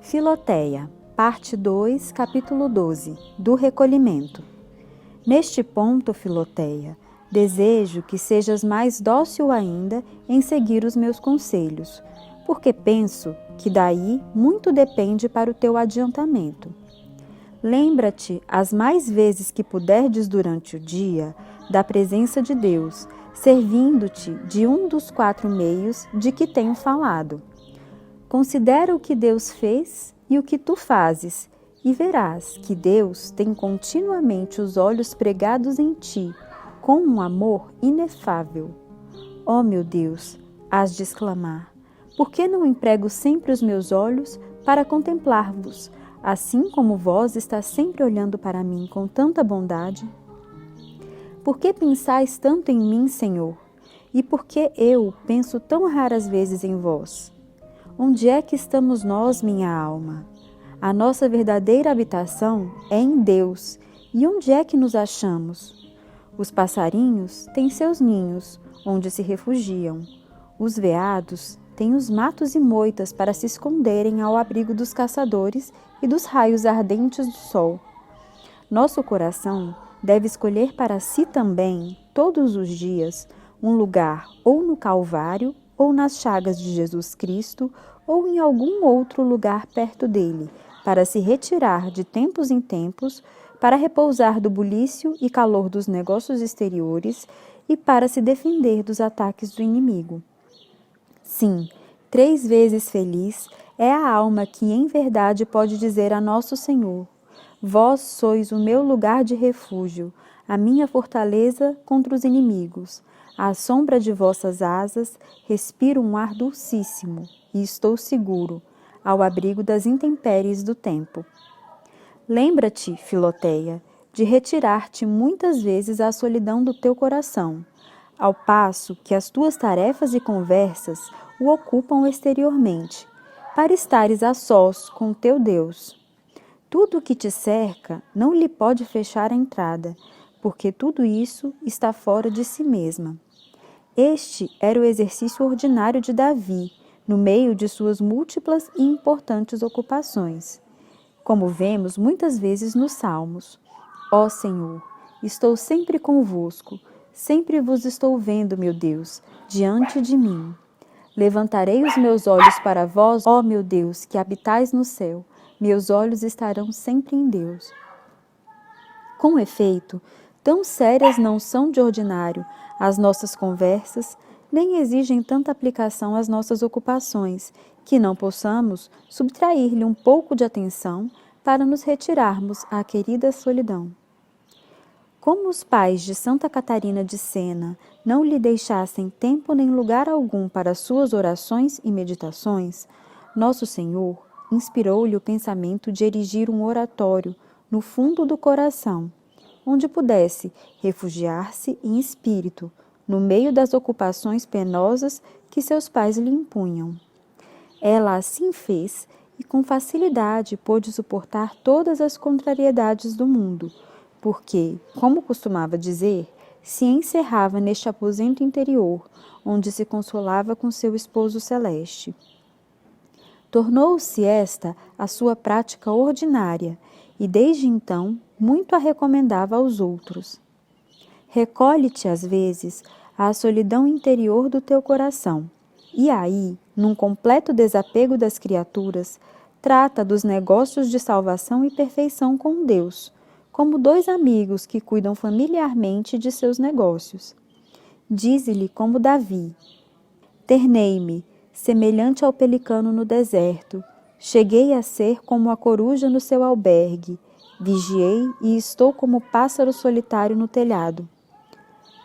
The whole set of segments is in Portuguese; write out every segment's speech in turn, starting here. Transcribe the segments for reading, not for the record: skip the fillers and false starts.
Filoteia, parte 2, capítulo 12, do recolhimento. Neste ponto, Filoteia, desejo que sejas mais dócil ainda em seguir os meus conselhos, porque penso que daí muito depende para o teu adiantamento. Lembra-te, as mais vezes que puderdes durante o dia, da presença de Deus, servindo-te de um dos 4 meios de que tenho falado. Considera o que Deus fez e o que tu fazes, e verás que Deus tem continuamente os olhos pregados em ti, com um amor inefável. Ó meu Deus, hás de exclamar, por que não emprego sempre os meus olhos para contemplar-vos, assim como vós estás sempre olhando para mim com tanta bondade? Por que pensais tanto em mim, Senhor? E por que eu penso tão raras vezes em vós? Onde é que estamos nós, minha alma? A nossa verdadeira habitação é em Deus. E onde é que nos achamos? Os passarinhos têm seus ninhos, onde se refugiam. Os veados têm os matos e moitas para se esconderem ao abrigo dos caçadores e dos raios ardentes do sol. Nosso coração deve escolher para si também, todos os dias, um lugar ou no Calvário, ou nas chagas de Jesus Cristo, ou em algum outro lugar perto dele, para se retirar de tempos em tempos, para repousar do bulício e calor dos negócios exteriores e para se defender dos ataques do inimigo. Sim, 3 vezes feliz é a alma que em verdade pode dizer a nosso Senhor: vós sois o meu lugar de refúgio, a minha fortaleza contra os inimigos. À sombra de vossas asas, respiro um ar dulcíssimo e estou seguro, ao abrigo das intempéries do tempo. Lembra-te, Filoteia, de retirar-te muitas vezes à solidão do teu coração, ao passo que as tuas tarefas e conversas o ocupam exteriormente, para estares a sós com teu Deus. Tudo o que te cerca não lhe pode fechar a entrada, porque tudo isso está fora de si mesma. Este era o exercício ordinário de Davi, no meio de suas múltiplas e importantes ocupações. Como vemos muitas vezes nos Salmos: ó Senhor, estou sempre convosco, sempre vos estou vendo, meu Deus, diante de mim. Levantarei os meus olhos para vós, ó meu Deus, que habitais no céu, meus olhos estarão sempre em Deus. Com efeito, tão sérias não são de ordinário as nossas conversas, nem exigem tanta aplicação às nossas ocupações, que não possamos subtrair-lhe um pouco de atenção para nos retirarmos à querida solidão. Como os pais de Santa Catarina de Sena não lhe deixassem tempo nem lugar algum para suas orações e meditações, Nosso Senhor inspirou-lhe o pensamento de erigir um oratório no fundo do coração, onde pudesse refugiar-se em espírito, no meio das ocupações penosas que seus pais lhe impunham. Ela assim fez e com facilidade pôde suportar todas as contrariedades do mundo, porque, como costumava dizer, se encerrava neste aposento interior, onde se consolava com seu esposo celeste. Tornou-se esta a sua prática ordinária, e desde então muito a recomendava aos outros. Recolhe-te, às vezes, à solidão interior do teu coração, e aí, num completo desapego das criaturas, trata dos negócios de salvação e perfeição com Deus, como 2 amigos que cuidam familiarmente de seus negócios. Dize-lhe como Davi: ternei-me, semelhante ao pelicano no deserto, cheguei a ser como a coruja no seu albergue, vigiei e estou como o pássaro solitário no telhado.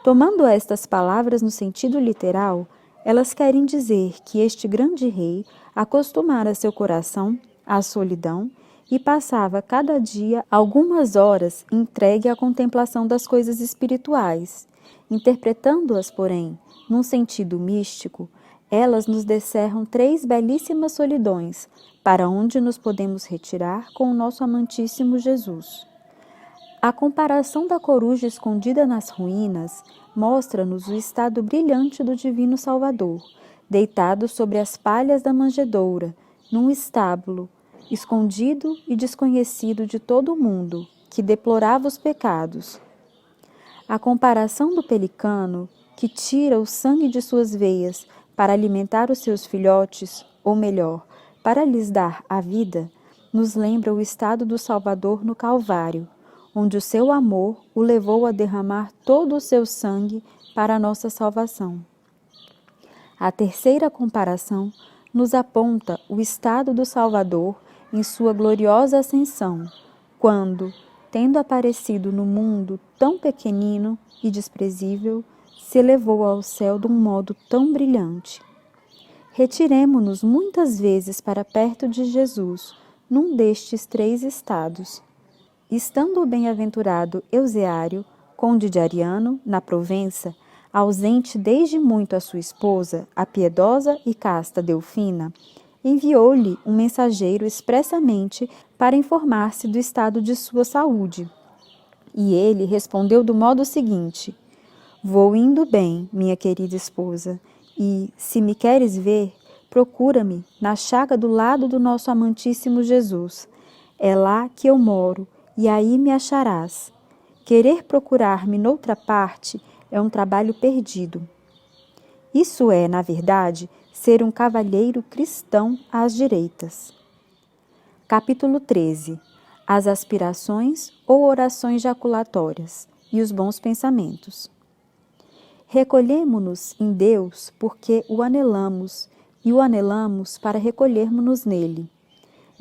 Tomando estas palavras no sentido literal, elas querem dizer que este grande rei acostumara seu coração à solidão e passava cada dia algumas horas entregue à contemplação das coisas espirituais. Interpretando-as, porém, num sentido místico, Elas nos descerram 3 belíssimas solidões, para onde nos podemos retirar com o nosso amantíssimo Jesus. A comparação da coruja escondida nas ruínas mostra-nos o estado brilhante do Divino Salvador, deitado sobre as palhas da manjedoura, num estábulo, escondido e desconhecido de todo o mundo, que deplorava os pecados. A comparação do pelicano, que tira o sangue de suas veias para alimentar os seus filhotes, ou melhor, para lhes dar a vida, nos lembra o estado do Salvador no Calvário, onde o seu amor o levou a derramar todo o seu sangue para a nossa salvação. A terceira comparação nos aponta o estado do Salvador em sua gloriosa ascensão, quando, tendo aparecido no mundo tão pequenino e desprezível, se elevou ao céu de um modo tão brilhante. Retiremo-nos muitas vezes para perto de Jesus, num destes 3 estados. Estando o bem-aventurado Euseário, conde de Ariano, na Provença, ausente desde muito a sua esposa, a piedosa e casta Delfina, enviou-lhe um mensageiro expressamente para informar-se do estado de sua saúde. E ele respondeu do modo seguinte: Vou indo bem, minha querida esposa, e, se me queres ver, procura-me na chaga do lado do nosso amantíssimo Jesus. É lá que eu moro, e aí me acharás. Querer procurar-me noutra parte é um trabalho perdido. Isso é, na verdade, ser um cavalheiro cristão às direitas. Capítulo 13. As aspirações ou orações jaculatórias e os bons pensamentos. Recolhemo-nos em Deus porque o anelamos, e o anelamos para recolhermos-nos nele.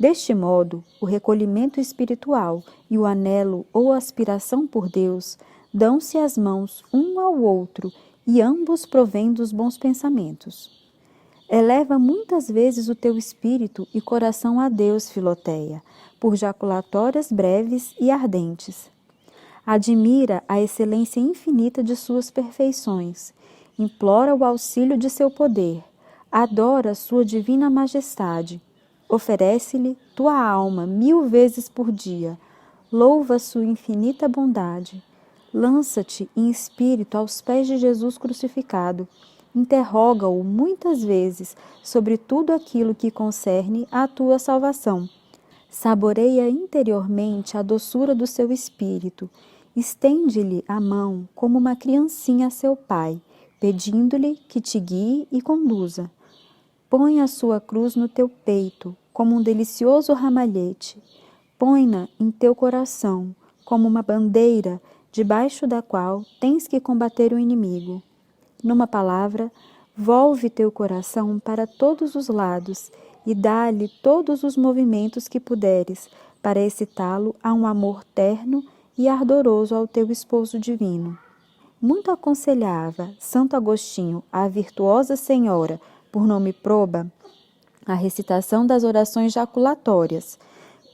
Deste modo, o recolhimento espiritual e o anelo ou aspiração por Deus dão-se as mãos um ao outro e ambos provêm dos bons pensamentos. Eleva muitas vezes o teu espírito e coração a Deus, Filoteia, por jaculatórias breves e ardentes. Admira a excelência infinita de suas perfeições, implora o auxílio de seu poder, adora sua divina majestade, oferece-lhe tua alma 1000 vezes por dia, louva sua infinita bondade, lança-te em espírito aos pés de Jesus crucificado, interroga-o muitas vezes sobre tudo aquilo que concerne à tua salvação. Saboreia interiormente a doçura do seu espírito, estende-lhe a mão como uma criancinha a seu pai, pedindo-lhe que te guie e conduza. Põe a sua cruz no teu peito, como um delicioso ramalhete. Põe-na em teu coração, como uma bandeira, debaixo da qual tens que combater o inimigo. Numa palavra, volve teu coração para todos os lados e dá-lhe todos os movimentos que puderes, para excitá-lo a um amor terno e ardoroso ao teu esposo divino. Muito aconselhava Santo Agostinho à virtuosa senhora, por nome Proba, a recitação das orações jaculatórias,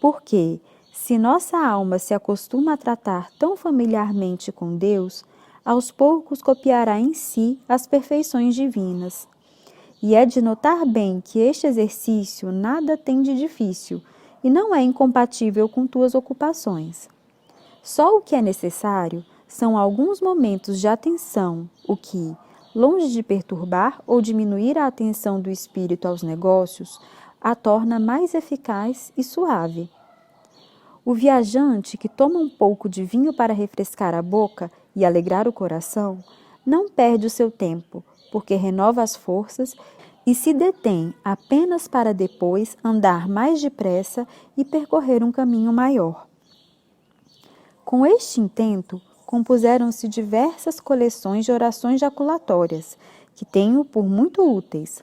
porque, se nossa alma se acostuma a tratar tão familiarmente com Deus, aos poucos copiará em si as perfeições divinas. E é de notar bem que este exercício nada tem de difícil e não é incompatível com tuas ocupações. Só o que é necessário são alguns momentos de atenção, o que, longe de perturbar ou diminuir a atenção do espírito aos negócios, a torna mais eficaz e suave. O viajante que toma um pouco de vinho para refrescar a boca e alegrar o coração, não perde o seu tempo, porque renova as forças e se detém apenas para depois andar mais depressa e percorrer um caminho maior. Com este intento, compuseram-se diversas coleções de orações jaculatórias, que tenho por muito úteis.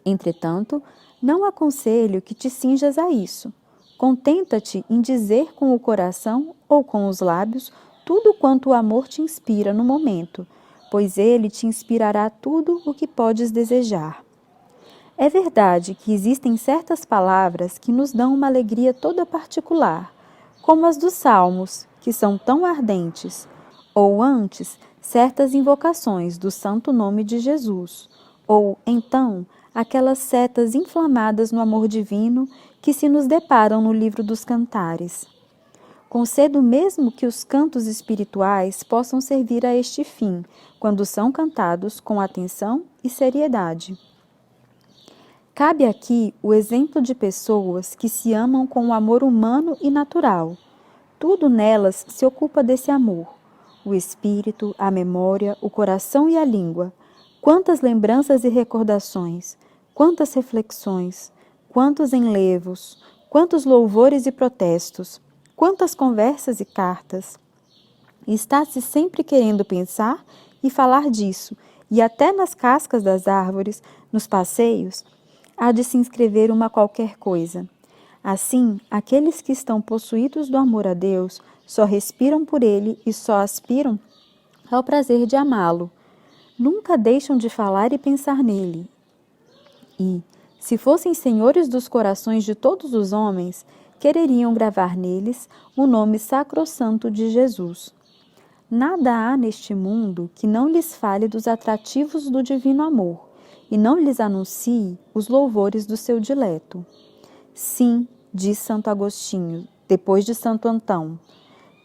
Entretanto, não aconselho que te cinjas a isso. Contenta-te em dizer com o coração ou com os lábios tudo quanto o amor te inspira no momento, pois ele te inspirará tudo o que podes desejar. É verdade que existem certas palavras que nos dão uma alegria toda particular, como as dos salmos, que são tão ardentes, ou antes, certas invocações do santo nome de Jesus, Ou, então, aquelas setas inflamadas no amor divino que se nos deparam no livro dos Cantares. Concedo mesmo que os cantos espirituais possam servir a este fim, quando são cantados com atenção e seriedade. Cabe aqui o exemplo de pessoas que se amam com o amor humano e natural. Tudo nelas se ocupa desse amor. O espírito, a memória, o coração e a língua. Quantas lembranças e recordações, quantas reflexões, quantos enlevos, quantos louvores e protestos, quantas conversas e cartas. Está-se sempre querendo pensar e falar disso, e até nas cascas das árvores, nos passeios, há de se inscrever uma qualquer coisa. Assim, aqueles que estão possuídos do amor a Deus só respiram por Ele e só aspiram ao prazer de amá-lo. Nunca deixam de falar e pensar nele. E, se fossem senhores dos corações de todos os homens, quereriam gravar neles o nome sacrossanto de Jesus. Nada há neste mundo que não lhes fale dos atrativos do divino amor e não lhes anuncie os louvores do seu dileto. Sim, diz Santo Agostinho, depois de Santo Antão,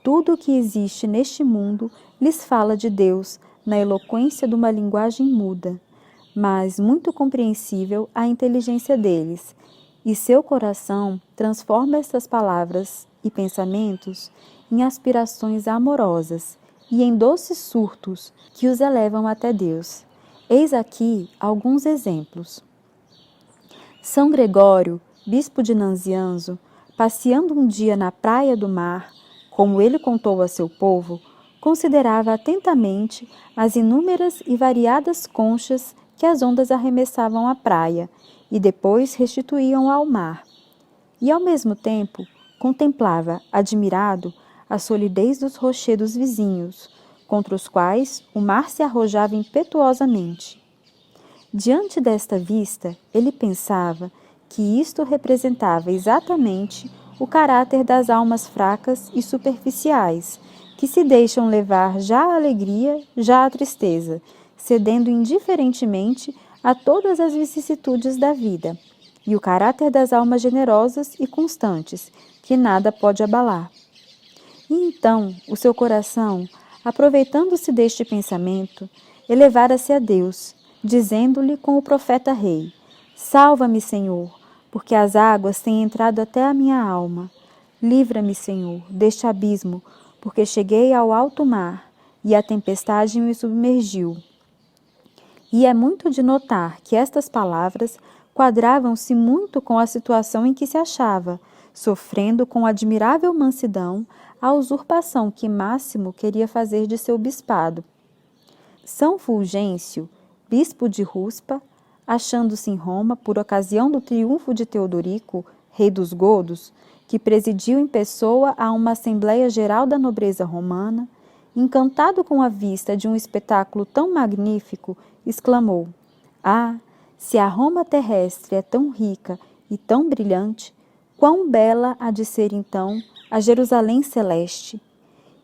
tudo o que existe neste mundo lhes fala de Deus na eloquência de uma linguagem muda, mas muito compreensível à inteligência deles, e seu coração transforma essas palavras e pensamentos em aspirações amorosas e em doces surtos que os elevam até Deus. Eis aqui alguns exemplos. São Gregório, bispo de Nazianzo, passeando um dia na praia do mar, como ele contou a seu povo, considerava atentamente as inúmeras e variadas conchas que as ondas arremessavam à praia e depois restituíam ao mar. E, ao mesmo tempo, contemplava, admirado, a solidez dos rochedos vizinhos, contra os quais o mar se arrojava impetuosamente. Diante desta vista, ele pensava que isto representava exatamente o caráter das almas fracas e superficiais, que se deixam levar já à alegria, já à tristeza, cedendo indiferentemente a todas as vicissitudes da vida, e o caráter das almas generosas e constantes, que nada pode abalar. E então, o seu coração, aproveitando-se deste pensamento, elevara-se a Deus, dizendo-lhe com o profeta rei: Salva-me, Senhor, porque as águas têm entrado até a minha alma. Livra-me, Senhor, deste abismo, porque cheguei ao alto mar, e a tempestade me submergiu. E é muito de notar que estas palavras quadravam-se muito com a situação em que se achava, sofrendo com admirável mansidão a usurpação que Máximo queria fazer de seu bispado. São Fulgêncio, bispo de Ruspa, achando-se em Roma por ocasião do triunfo de Teodorico, rei dos godos, que presidiu em pessoa a uma Assembleia Geral da Nobreza Romana, encantado com a vista de um espetáculo tão magnífico, exclamou: Ah, se a Roma terrestre é tão rica e tão brilhante, quão bela há de ser então a Jerusalém celeste!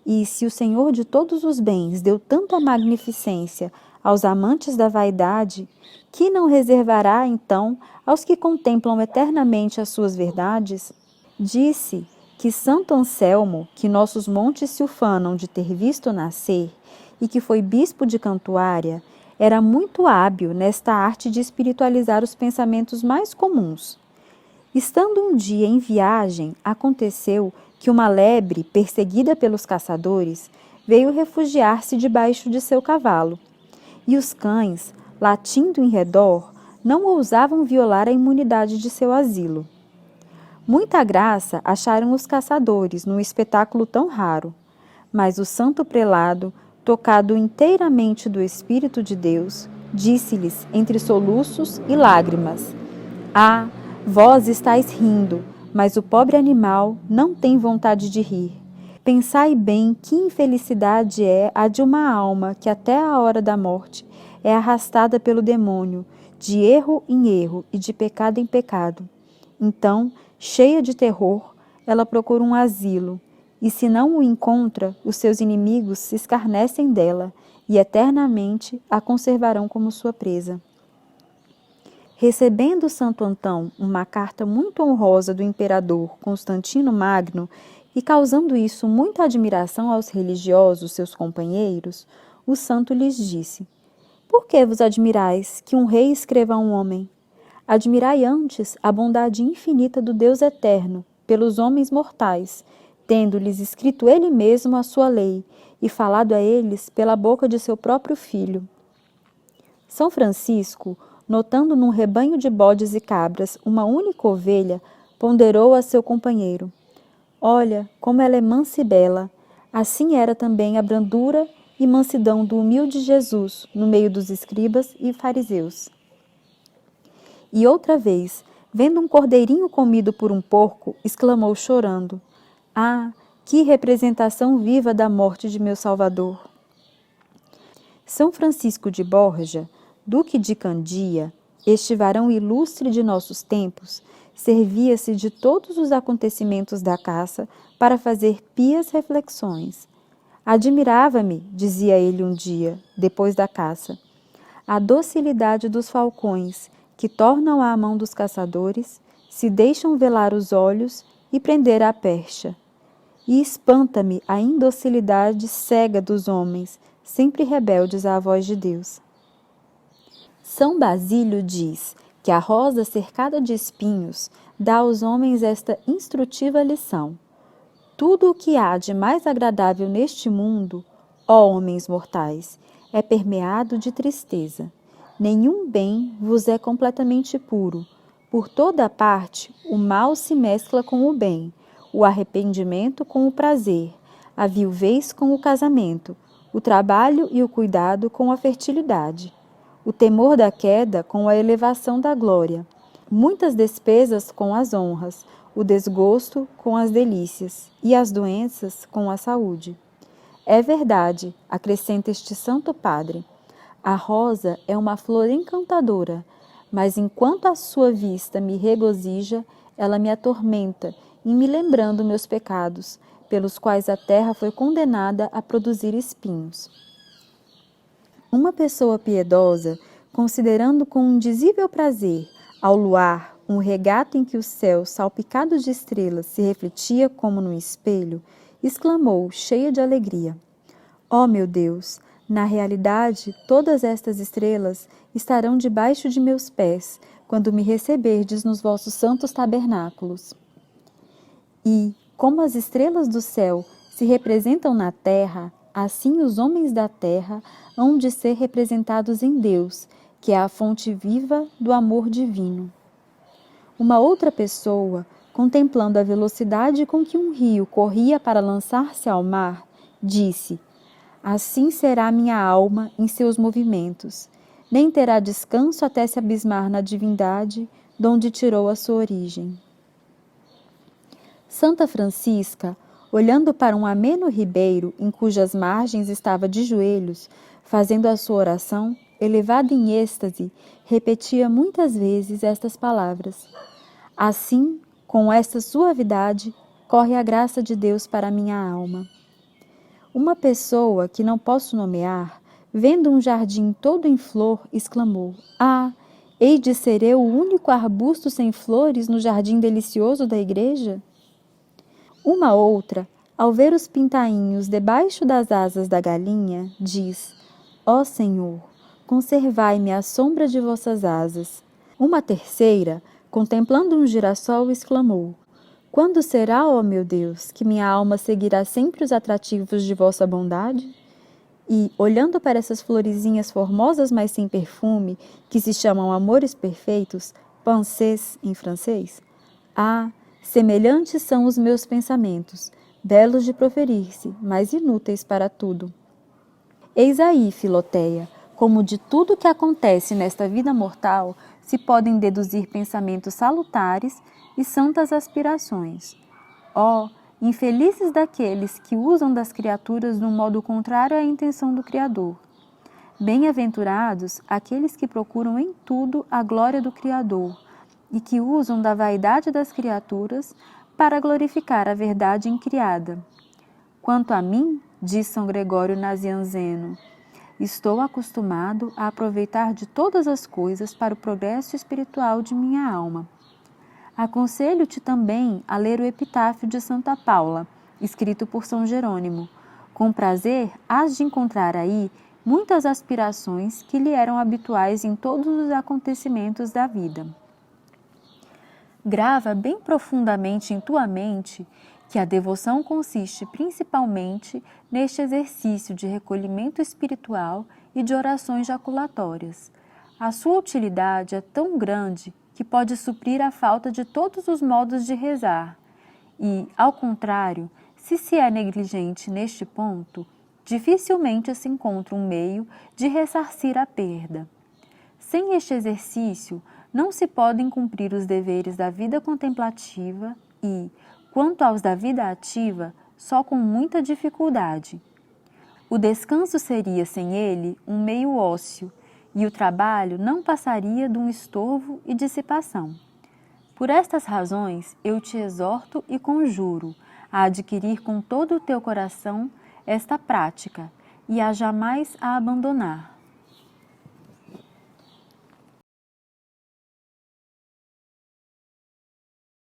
E se o Senhor de todos os bens deu tanta magnificência aos amantes da vaidade, que não reservará então aos que contemplam eternamente as suas verdades? Disse que Santo Anselmo, que nossos montes se ufanam de ter visto nascer, e que foi bispo de Cantuária, era muito hábil nesta arte de espiritualizar os pensamentos mais comuns. Estando um dia em viagem, aconteceu que uma lebre, perseguida pelos caçadores, veio refugiar-se debaixo de seu cavalo. E os cães, latindo em redor, não ousavam violar a imunidade de seu asilo. Muita graça acharam os caçadores num espetáculo tão raro, mas o santo prelado, tocado inteiramente do Espírito de Deus, disse-lhes entre soluços e lágrimas: Ah, vós estáis rindo, mas o pobre animal não tem vontade de rir. Pensai bem que infelicidade é a de uma alma que até a hora da morte é arrastada pelo demônio, de erro em erro e de pecado em pecado. Então, cheia de terror, ela procura um asilo, e se não o encontra, os seus inimigos se escarnecem dela e eternamente a conservarão como sua presa. recebendo Santo Antão uma carta muito honrosa do imperador Constantino Magno e causando isso muita admiração aos religiosos, seus companheiros, o santo lhes disse: Por que vos admirais que um rei escreva a um homem? Admirai antes a bondade infinita do Deus eterno pelos homens mortais, tendo-lhes escrito ele mesmo a sua lei e falado a eles pela boca de seu próprio filho. São Francisco, notando num rebanho de bodes e cabras uma única ovelha, ponderou a seu companheiro: Olha, como ela é mansa e bela! Assim era também a brandura e mansidão do humilde Jesus no meio dos escribas e fariseus. E outra vez, vendo um cordeirinho comido por um porco, exclamou chorando: Ah, que representação viva da morte de meu Salvador! São Francisco de Borja, Duque de Candia, este varão ilustre de nossos tempos, servia-se de todos os acontecimentos da caça para fazer pias reflexões. Admirava-me, dizia ele um dia, depois da caça, a docilidade dos falcões, que tornam à mão dos caçadores, se deixam velar os olhos e prender a percha. E espanta-me a indocilidade cega dos homens, sempre rebeldes à voz de Deus. São Basílio diz que a rosa cercada de espinhos dá aos homens esta instrutiva lição: tudo o que há de mais agradável neste mundo, ó homens mortais, é permeado de tristeza. Nenhum bem vos é completamente puro. Por toda a parte, o mal se mescla com o bem, o arrependimento com o prazer, a viuvez com o casamento, o trabalho e o cuidado com a fertilidade, o temor da queda com a elevação da glória, muitas despesas com as honras, o desgosto com as delícias e as doenças com a saúde. É verdade, acrescenta este santo padre, a rosa é uma flor encantadora, mas enquanto a sua vista me regozija, ela me atormenta, em me lembrando meus pecados, pelos quais a terra foi condenada a produzir espinhos. Uma pessoa piedosa, considerando com indizível prazer ao luar um regato em que o céu, salpicado de estrelas, se refletia como num espelho, exclamou, cheia de alegria: Ó meu Deus, na realidade, todas estas estrelas estarão debaixo de meus pés, quando me receberdes nos vossos santos tabernáculos. E, como as estrelas do céu se representam na terra, assim os homens da terra hão de ser representados em Deus, que é a fonte viva do amor divino. Uma outra pessoa, contemplando a velocidade com que um rio corria para lançar-se ao mar, disse: Assim será minha alma em seus movimentos, nem terá descanso até se abismar na divindade, donde tirou a sua origem. Santa Francisca, olhando para um ameno ribeiro em cujas margens estava de joelhos, fazendo a sua oração, elevada em êxtase, repetia muitas vezes estas palavras: Assim, com esta suavidade, corre a graça de Deus para a minha alma. Uma pessoa, que não posso nomear, vendo um jardim todo em flor, exclamou: Ah, hei de ser eu o único arbusto sem flores no jardim delicioso da igreja? Uma outra, ao ver os pintainhos debaixo das asas da galinha, diz: Ó Senhor, conservai-me à sombra de vossas asas. Uma terceira, contemplando um girassol, exclamou: Quando será, ó meu Deus, que minha alma seguirá sempre os atrativos de vossa bondade? E, olhando para essas florezinhas formosas, mas sem perfume, que se chamam amores perfeitos, pensées em francês, ah, semelhantes são os meus pensamentos, belos de proferir-se, mas inúteis para tudo. Eis aí, Filoteia, como de tudo que acontece nesta vida mortal se podem deduzir pensamentos salutares e santas aspirações. Ó, infelizes daqueles que usam das criaturas de um modo contrário à intenção do Criador. Bem-aventurados aqueles que procuram em tudo a glória do Criador e que usam da vaidade das criaturas para glorificar a verdade incriada. Quanto a mim, diz São Gregório Nazianzeno, Estou acostumado a aproveitar de todas as coisas para o progresso espiritual de minha alma. Aconselho-te também a ler o Epitáfio de Santa Paula, escrito por São Jerônimo. Com prazer, hás de encontrar aí muitas aspirações que lhe eram habituais em todos os acontecimentos da vida. Grava bem profundamente em tua mente que a devoção consiste principalmente neste exercício de recolhimento espiritual e de orações jaculatórias. A sua utilidade é tão grande que pode suprir a falta de todos os modos de rezar. E, ao contrário, se é negligente neste ponto, dificilmente se encontra um meio de ressarcir a perda. Sem este exercício, não se podem cumprir os deveres da vida contemplativa e, quanto aos da vida ativa, só com muita dificuldade. O descanso seria, sem ele, um meio ócio, e o trabalho não passaria de um estorvo e dissipação. Por estas razões, eu te exorto e conjuro a adquirir com todo o teu coração esta prática e a jamais a abandonar.